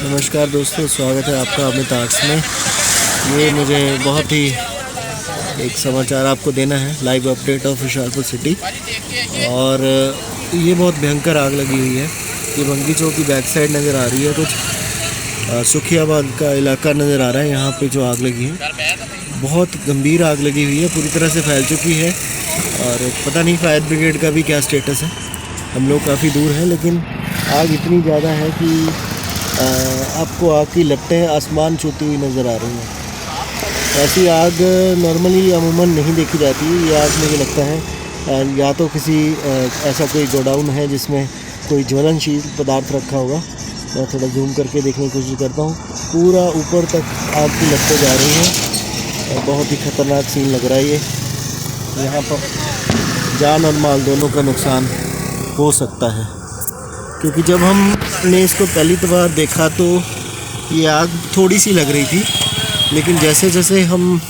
नमस्कार दोस्तों, स्वागत है आपका अमित आर्ट्स में। ये मुझे बहुत ही एक समाचार आपको देना है, live update of Hoshiarpur city. और ये बहुत भयंकर आग लगी हुई है। ये भंगी चौक की बैक साइड नज़र आ रही है, कुछ सुखियाबाद का इलाका नज़र आ रहा है। यहाँ पे जो आग लगी है, बहुत गंभीर आग लगी हुई है, पूरी तरह से फैल चुकी है। और पता नहीं फायर ब्रिगेड का भी क्या स्टेटस है। हम लोग काफ़ी दूर हैं, लेकिन आग इतनी ज़्यादा है कि आपको आग की लपटें आसमान छूती हुई नज़र आ रही हैं। ऐसी आग नॉर्मली अमूमन नहीं देखी जाती। ये आग मुझे लगता है या तो किसी ऐसा कोई गोडाउन है जिसमें कोई ज्वलनशील पदार्थ रखा होगा। मैं थोड़ा जूम करके देखने की कोशिश करता हूँ। पूरा ऊपर तक आग की लपटें जा रही हैं और बहुत ही ख़तरनाक सीन लग रहा है ये। यहाँ पर जान और माल दोनों का नुकसान हो सकता है, क्योंकि जब हमने इसको पहली बार देखा तो ये आग थोड़ी सी लग रही थी, लेकिन जैसे जैसे हम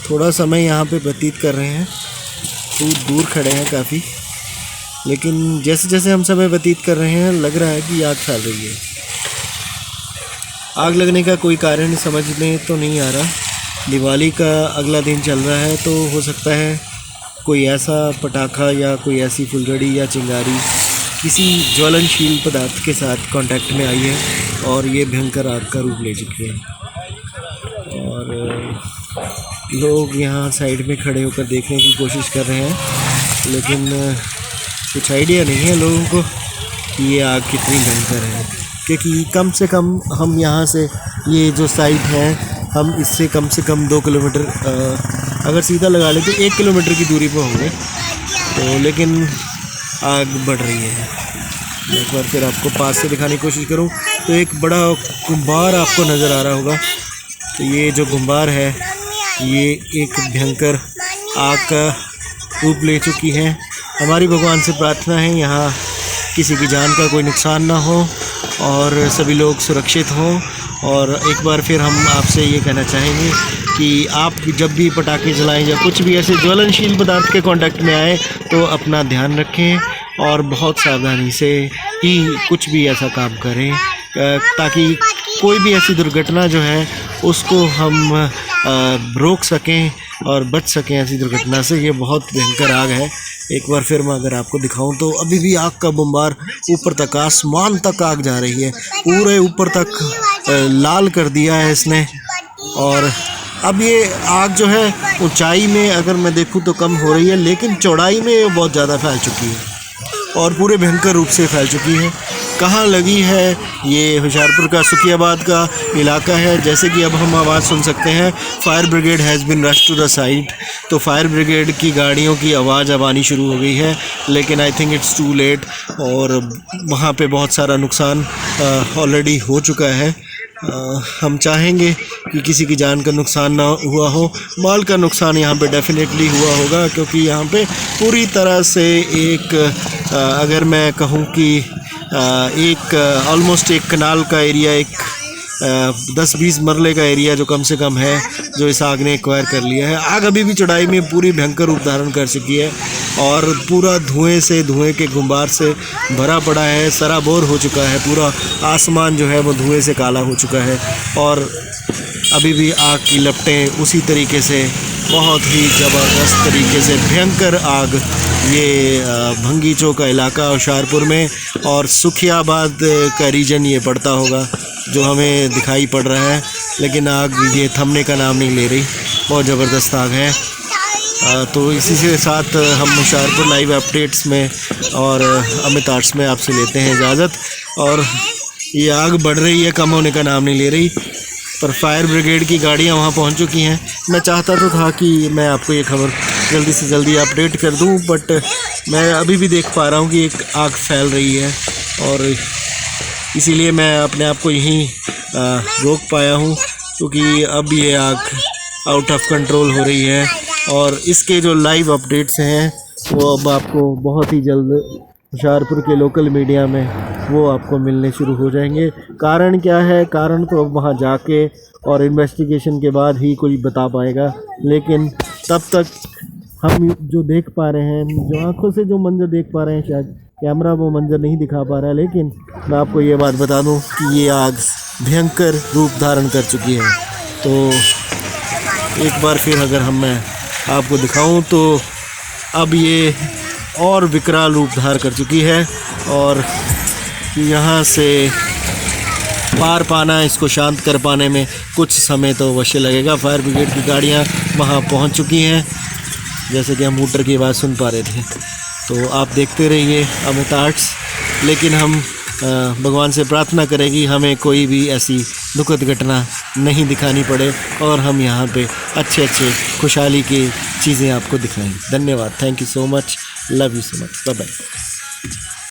थोड़ा समय यहाँ पे व्यतीत कर रहे हैं, दूर खड़े हैं काफ़ी, लेकिन जैसे जैसे हम समय व्यतीत कर रहे हैं लग रहा है कि आग फैल रही है। आग लगने का कोई कारण समझ में तो नहीं आ रहा। दिवाली का अगला दिन चल रहा है, तो हो सकता है कोई ऐसा पटाखा या कोई ऐसी फुलझड़ी या चिंगारी किसी ज्वलनशील पदार्थ के साथ कांटेक्ट में आई है और ये भयंकर आग का रूप ले चुकी है। और लोग यहाँ साइड में खड़े होकर देखने की कोशिश कर रहे हैं, लेकिन कुछ आइडिया नहीं है लोगों को कि ये आग कितनी भयंकर है। क्योंकि कम से कम हम यहाँ से, ये जो साइट है, हम इससे कम से कम 2 किलोमीटर अगर सीधा लगा ले तो 1 किलोमीटर की दूरी पर होंगे। तो लेकिन आग बढ़ रही है। मैं एक बार फिर आपको पास से दिखाने की कोशिश करूं तो एक बड़ा गुंबार आपको नज़र आ रहा होगा। तो ये जो गुंबार है, ये एक भयंकर आग का रूप ले चुकी है। हमारी भगवान से प्रार्थना है यहाँ किसी की जान का कोई नुकसान ना हो और सभी लोग सुरक्षित हों। और एक बार फिर हम आपसे ये कहना चाहेंगे कि आप जब भी पटाखे जलाएं या कुछ भी ऐसे ज्वलनशील पदार्थ के कांटेक्ट में आए तो अपना ध्यान रखें और बहुत सावधानी से ही कुछ भी ऐसा काम करें, ताकि कोई भी ऐसी दुर्घटना जो है उसको हम रोक सकें और बच सकें ऐसी दुर्घटना से। ये बहुत भयंकर आग है। एक बार फिर मैं अगर आपको दिखाऊं तो अभी भी आग का बम्बार ऊपर तक, आसमान तक आग जा रही है। पूरे ऊपर तक लाल कर दिया है इसने। और अब ये आग जो है ऊंचाई में अगर मैं देखूं तो कम हो रही है, लेकिन चौड़ाई में ये बहुत ज़्यादा फैल चुकी है और पूरे भयंकर रूप से फैल चुकी है। कहाँ लगी है? ये होशियारपुर का सुखियाबाद का इलाका है। जैसे कि अब हम आवाज़ सुन सकते हैं, fire brigade has been rushed to the site. तो फायर ब्रिगेड की गाड़ियों की आवाज़ अब आनी शुरू हो गई है, लेकिन I think it's too late. और वहाँ पे बहुत सारा नुकसान ऑलरेडी हो चुका है। हम चाहेंगे कि किसी की जान का नुकसान ना हुआ हो। माल का नुकसान यहाँ पे डेफिनेटली हुआ होगा, क्योंकि यहाँ पे पूरी तरह से एक अगर मैं कहूँ कि एक ऑलमोस्ट एक कनाल का एरिया, एक 10-20 मरले का एरिया जो कम से कम है, जो इस आग ने एक्वायर कर लिया है। आग अभी भी चढ़ाई में पूरी भयंकर रूप धारण कर चुकी है और पूरा धुएं के गुंबार से भरा पड़ा है, सराबोर हो चुका है। पूरा आसमान जो है वो धुएं से काला हो चुका है और अभी भी आग की लपटें उसी तरीके से, बहुत ही ज़बरदस्त तरीके से भयंकर आग ये भंगी चौक का इलाका होशियारपुर में और सुखियाबाद का रीजन ये पड़ता होगा जो हमें दिखाई पड़ रहा है। लेकिन आग ये थमने का नाम नहीं ले रही, बहुत ज़बरदस्त आग है। तो इसी के साथ हम होशियारपुर लाइव अपडेट्स में और अमित आर्ट्स में आपसे लेते हैं इजाज़त। और ये आग बढ़ रही है, कम होने का नाम नहीं ले रही, पर फायर ब्रिगेड की गाड़ियां वहां पहुंच चुकी हैं। मैं चाहता तो था कि मैं आपको ये खबर जल्दी से जल्दी अपडेट कर दूं, बट मैं अभी भी देख पा रहा हूं कि एक आग फैल रही है और इसीलिए मैं अपने आप को यहीं रोक पाया हूं, क्योंकि अब ये आग आउट ऑफ कंट्रोल हो रही है। और इसके जो लाइव अपडेट्स हैं वो अब आपको बहुत ही जल्द होशियारपुर के लोकल मीडिया में वो आपको मिलने शुरू हो जाएंगे। कारण क्या है? कारण तो अब वहाँ जाके और इन्वेस्टिगेशन के बाद ही कोई बता पाएगा, लेकिन तब तक हम जो देख पा रहे हैं, जो आंखों से जो मंजर देख पा रहे हैं, शायद कैमरा वो मंजर नहीं दिखा पा रहा है, लेकिन मैं आपको ये बात बता दूं कि ये आग भयंकर रूप धारण कर चुकी है। तो एक बार फिर अगर मैं आपको दिखाऊं तो अब ये और विकराल रूप धार कर चुकी है और यहाँ से पार पाना, इसको शांत कर पाने में कुछ समय तो अवश्य लगेगा। फायर ब्रिगेड की गाड़ियाँ वहाँ पहुँच चुकी हैं, जैसे कि हम मोटर की आवाज़ सुन पा रहे थे। तो आप देखते रहिए अमित आर्ट्स। लेकिन हम भगवान से प्रार्थना करें कि हमें कोई भी ऐसी दुखद घटना नहीं दिखानी पड़े और हम यहाँ पे अच्छे खुशहाली की चीज़ें आपको दिखाएं। धन्यवाद, thank you so much, love you so much, bye bye.